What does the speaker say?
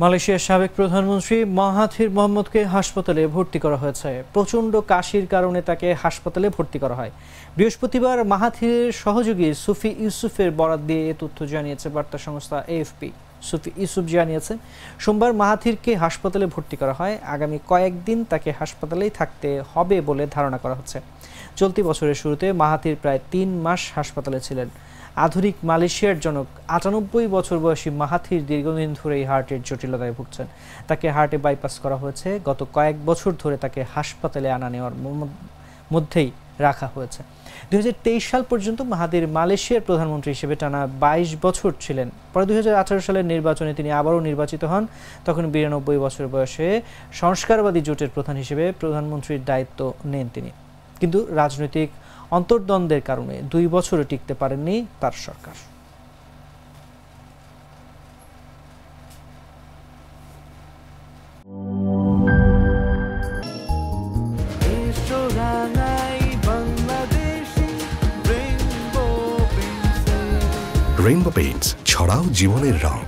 মালয়েশিয়ার সাবেক প্রধানমন্ত্রী মাহাথির মোহাম্মদকে হাসপাতালে ভর্তি করা হয়েছে। প্রচণ্ড কাশির কারণে তাকে হাসপাতালে ভর্তি করা হয়। বৃহস্পতিবার মাহাথিরের সহযোগী সুফি ইউসুফের বরাত দিয়ে এ তথ্য জানিয়েছে বার্তা সংস্থা AFP। সুফি ইউসুফ জানিয়েছেন, সোমবার মাহাথিরকে হাসপাতালে ভর্তি করা হয়। আগামী কয়েকদিন তাকে হাসপাতালেই থাকতে হবে বলে ধারণা করা হচ্ছে। চলতি বছরের শুরুতে মাহাথির প্রায় ৩ মাস হাসপাতালে ছিলেন। আধুনিক মালয়েশিয়ার জনক ৯৮ বছর বয়সী মাহাথির দীর্ঘদিন ধরেই হার্টের জটিলতায় ভুগছেন। তাকে হার্টে বাইপাস করা হয়েছে। গত কয়েক বছর ধরে তাকে হাসপাতালে আনা নেওয়ার মধ্যেই রাখা হয়েছে। ২০২৩ সাল পর্যন্ত মাহাথির মালয়েশিয়ার প্রধানমন্ত্রী হিসেবে টানা ২২ বছর ছিলেন। পরে ২০১৮ সালের নির্বাচনে তিনি আবারও নির্বাচিত হন। তখন ৯২ বছর বয়সে সংস্কারবাদী জোটের প্রধান হিসেবে প্রধানমন্ত্রীর দায়িত্ব নেন তিনি। কিন্তু রাজনৈতিক অন্তর্দ্বন্দ্বের কারণে ২ বছরও টিকতে পারেননি তার সরকার। রেইনবো পেইন্টস, ছড়াও জীবনের রং।